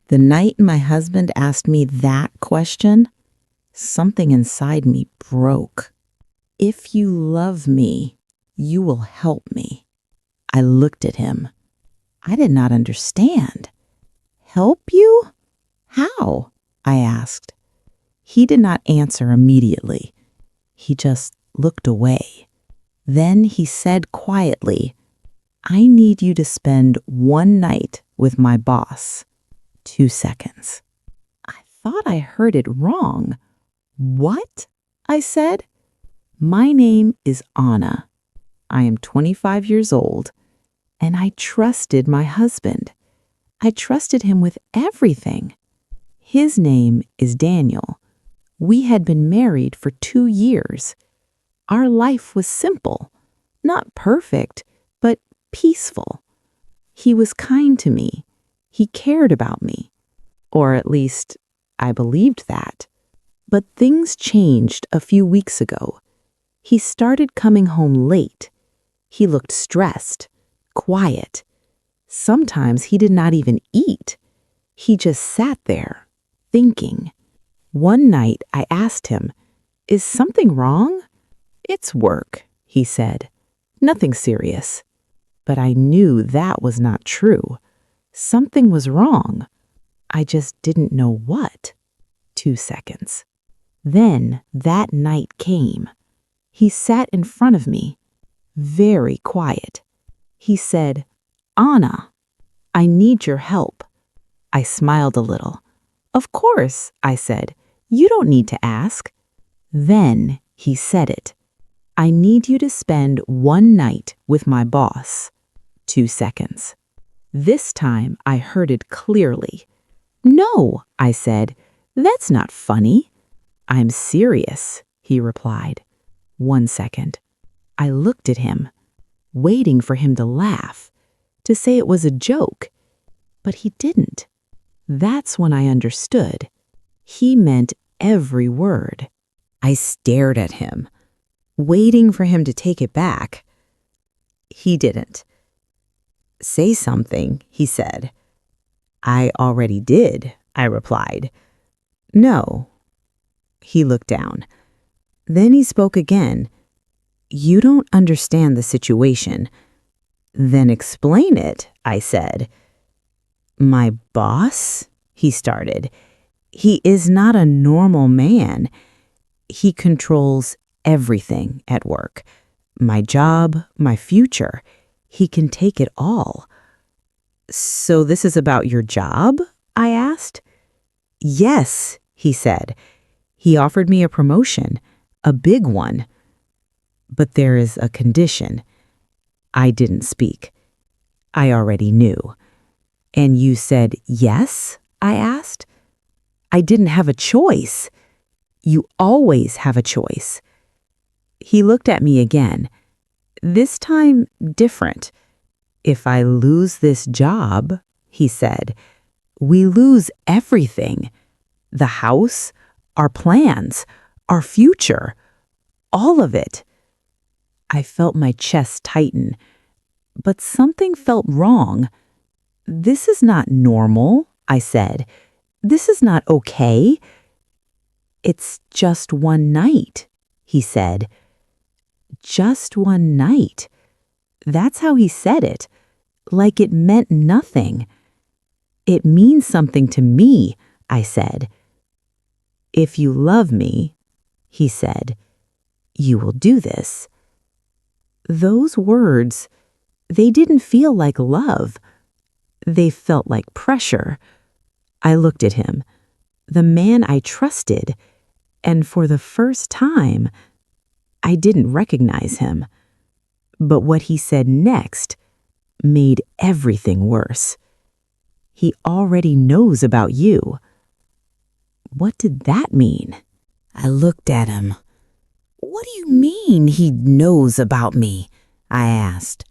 The night my husband asked me that question, something inside me broke. If you love me, you will help me. I looked at him. I did not understand. Help you? How? I asked. He did not answer immediately. He just looked away. Then he said quietly, I need you to spend one night with my boss. 2 seconds. I thought I heard it wrong. What? I said. My name is Anna. I am 25 years old, and I trusted my husband. I trusted him with everything. His name is Daniel. We had been married for 2 years. Our life was simple, not perfect, but peaceful. He was kind to me. He cared about me. Or at least, I believed that. But things changed a few weeks ago. He started coming home late. He looked stressed, quiet. Sometimes he did not even eat. He just sat there, thinking. One night I asked him, Is something wrong? It's work, he said. Nothing serious. But I knew that was not true. Something was wrong. I just didn't know what. 2 seconds. Then that night came. He sat in front of me, very quiet. He said, Anna, I need your help. I smiled a little. Of course, I said. You don't need to ask. Then he said it. I need you to spend one night with my boss. 2 seconds. This time I heard it clearly. No, I said. That's not funny. I'm serious, he replied. 1 second. I looked at him, waiting for him to laugh, to say it was a joke. But he didn't. That's when I understood. He meant every word. I stared at him, waiting for him to take it back. He didn't. Say something, he said. I already did, I replied. No. He looked down. Then he spoke again. You don't understand the situation. Then explain it, I said. My boss? He started. He is not a normal man. He controls everything at work. My job, my future. He can take it all. So this is about your job? I asked. Yes, he said. He offered me a promotion, a big one. But there is a condition. I didn't speak. I already knew. And you said yes? I asked. I didn't have a choice. You always have a choice. He looked at me again. This time different. If I lose this job, he said, we lose everything. The house, our plans, our future, all of it. I felt my chest tighten, but something felt wrong. This is not normal, I said. This is not okay. It's just one night, he said. Just one night. That's how he said it, like it meant nothing. It means something to me, I said. If you love me, he said, you will do this. Those words, they didn't feel like love. They felt like pressure. I looked at him, the man I trusted, and for the first time, I didn't recognize him. But what he said next made everything worse. He already knows about you. What did that mean? I looked at him. What do you mean he knows about me? I asked.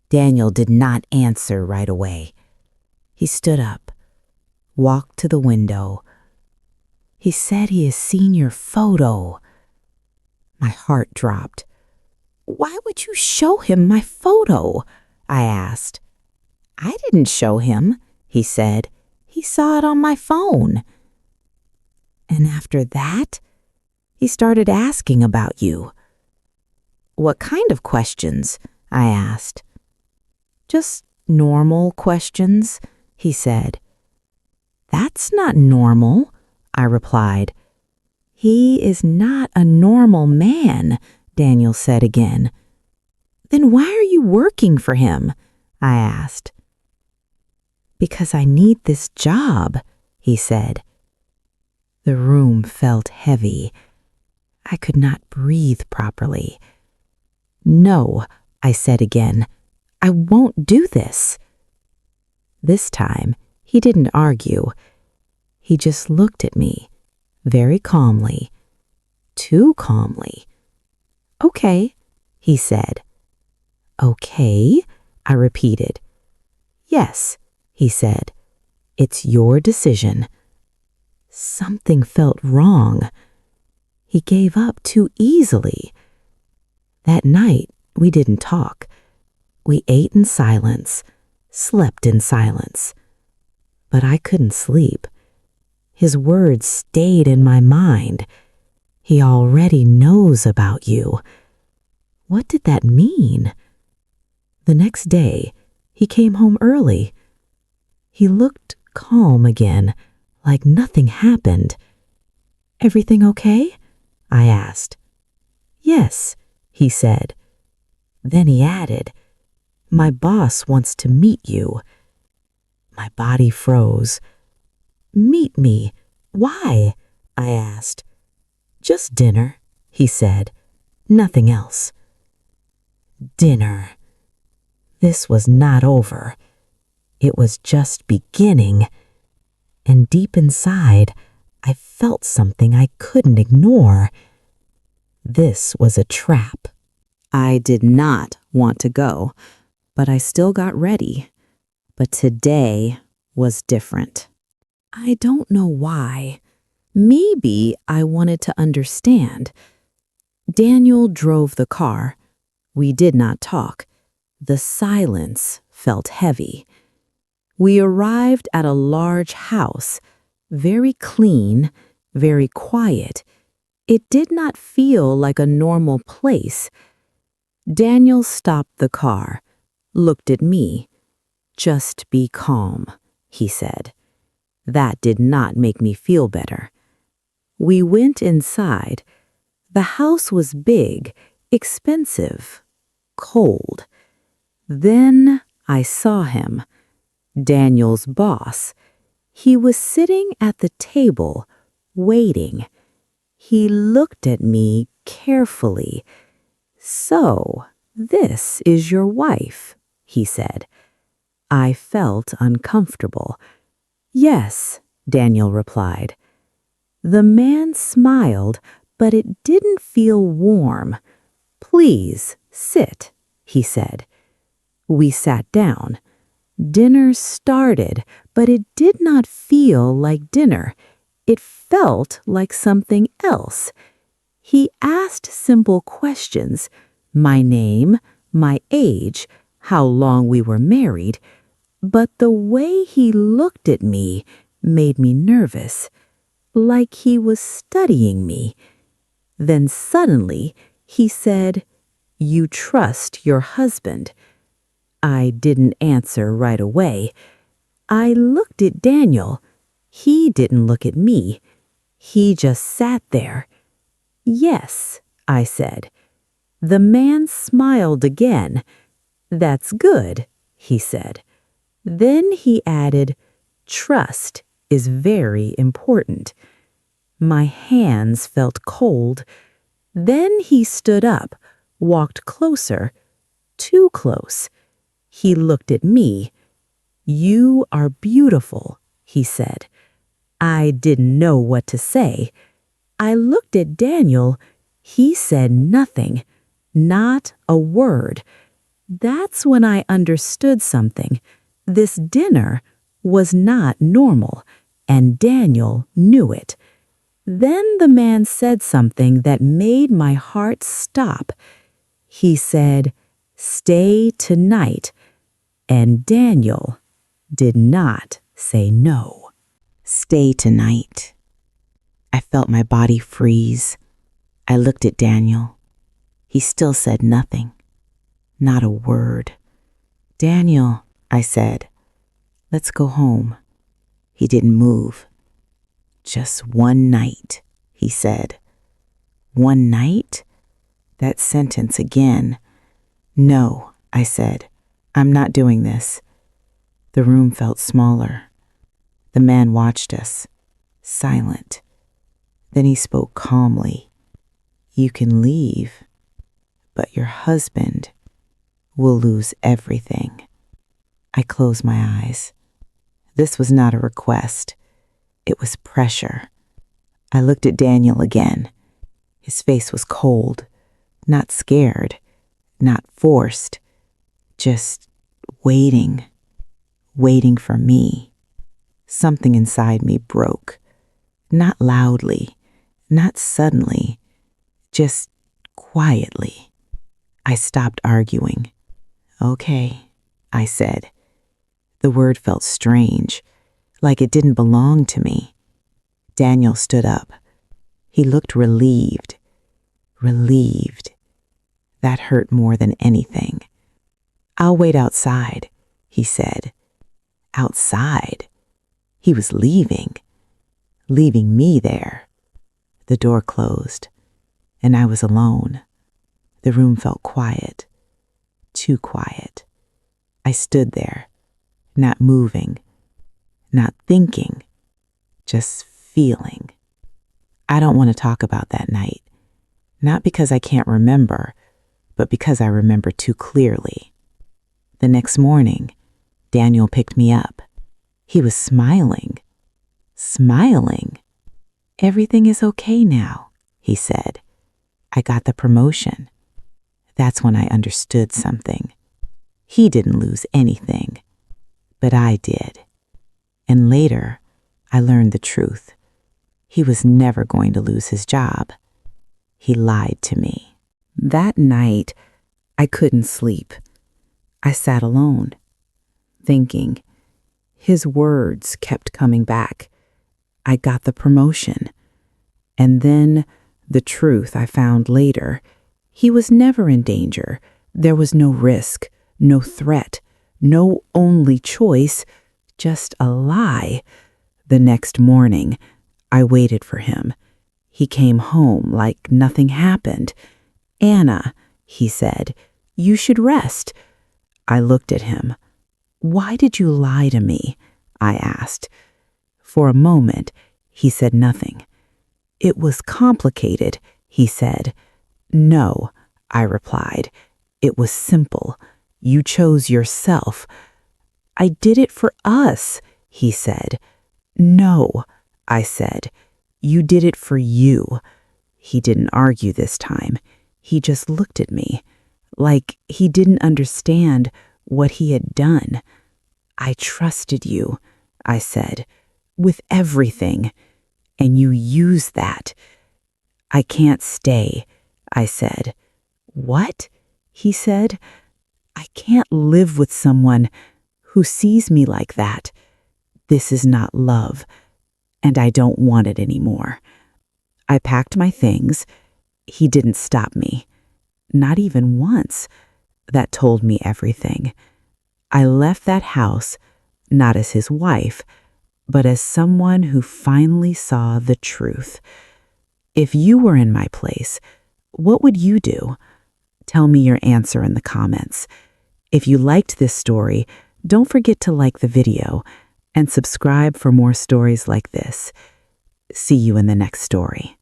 Daniel did not answer right away. He stood up, walked to the window. He said he has seen your photo. My heart dropped. Why would you show him my photo? I asked. I didn't show him, he said. saw it on my phone. And after that, he started asking about you. What kind of questions? I asked. Just normal questions, he said. That's not normal, I replied. He is not a normal man, Daniel said again. Then why are you working for him? I asked. Because I need this job, he said. The room felt heavy. I could not breathe properly. No, I said again. I won't do this. This time, he didn't argue. He just looked at me, very calmly, too calmly. Okay, he said. Okay, I repeated. Yes, he said. It's your decision. Something felt wrong. He gave up too easily. That night, we didn't talk. We ate in silence, slept in silence. But I couldn't sleep. His words stayed in my mind. He already knows about you. What did that mean? The next day, he came home early. He looked calm again, like nothing happened. Everything okay? I asked. Yes, he said. Then he added, my boss wants to meet you. My body froze. Meet me? Why? I asked. Just dinner, he said. Nothing else. Dinner. This was not over. It was just beginning. And deep inside, I felt something I couldn't ignore. This was a trap. I did not want to go, but I still got ready. But today was different. I don't know why. Maybe I wanted to understand. Daniel drove the car. We did not talk. The silence felt heavy. We arrived at a large house, very clean, very quiet. It did not feel like a normal place. Daniel stopped the car, looked at me. Just be calm, he said. That did not make me feel better. We went inside. The house was big, expensive, cold. Then I saw him, Daniel's boss. He was sitting at the table, waiting. He looked at me carefully. So, this is your wife, he said. I felt uncomfortable. Yes, Daniel replied. The man smiled, but it didn't feel warm. Please, sit, he said. We sat down. Dinner started, but it did not feel like dinner. It felt like something else. He asked simple questions, my name, my age, how long we were married, but the way he looked at me made me nervous, like he was studying me. Then suddenly he said, "You trust your husband." I didn't answer right away. I looked at Daniel. He didn't look at me. He just sat there. "Yes," I said. The man smiled again. "That's good," he said. Then he added, "Trust is very important." My hands felt cold. Then he stood up, walked closer, too close. He looked at me. "You are beautiful," he said. I didn't know what to say. I looked at Daniel. He said nothing, not a word. That's when I understood something. This dinner was not normal, and Daniel knew it. Then the man said something that made my heart stop. He said, "Stay tonight," and Daniel did not say no. stay tonight. I felt my body freeze. I looked at Daniel. He still said nothing. Not a word. Daniel, I said, let's go home. He didn't move. Just one night, he said. One night? That sentence again. No, I said, I'm not doing this. The room felt smaller. The man watched us, silent. Then he spoke calmly. You can leave, but your husband will lose everything. I closed my eyes. This was not a request. It was pressure. I looked at Daniel again. His face was cold, not scared, not forced, just waiting for me. Something inside me broke. Not loudly, not suddenly, just quietly. I stopped arguing. Okay, I said. The word felt strange, like it didn't belong to me. Daniel stood up. He looked relieved. Relieved. That hurt more than anything. I'll wait outside, he said. Outside? He was leaving me there. The door closed, and I was alone. The room felt quiet, too quiet. I stood there, not moving, not thinking, just feeling. I don't want to talk about that night, not because I can't remember, but because I remember too clearly. The next morning, Daniel picked me up. He was smiling. Smiling. Everything is okay now, he said. I got the promotion. That's when I understood something. He didn't lose anything, but I did. And later, I learned the truth. He was never going to lose his job. He lied to me. That night, I couldn't sleep. I sat alone, thinking. His words kept coming back. I got the promotion. And then the truth I found later. He was never in danger. There was no risk, no threat, no only choice, just a lie. The next morning, I waited for him. He came home like nothing happened. Anna, he said, you should rest. I looked at him. Why did you lie to me? I asked. For a moment, he said nothing. It was complicated, he said. No, I replied. It was simple. You chose yourself. I did it for us, he said. No, I said. You did it for you. He didn't argue this time. He just looked at me, like he didn't understand what he had done. I trusted you, I said, with everything, and you used that. I can't stay, I said. What? He said. I can't live with someone who sees me like that. This is not love, and I don't want it anymore. I packed my things. He didn't stop me, not even once. That told me everything. I left that house, not as his wife, but as someone who finally saw the truth. If you were in my place, what would you do? Tell me your answer in the comments. If you liked this story, don't forget to like the video and subscribe for more stories like this. See you in the next story.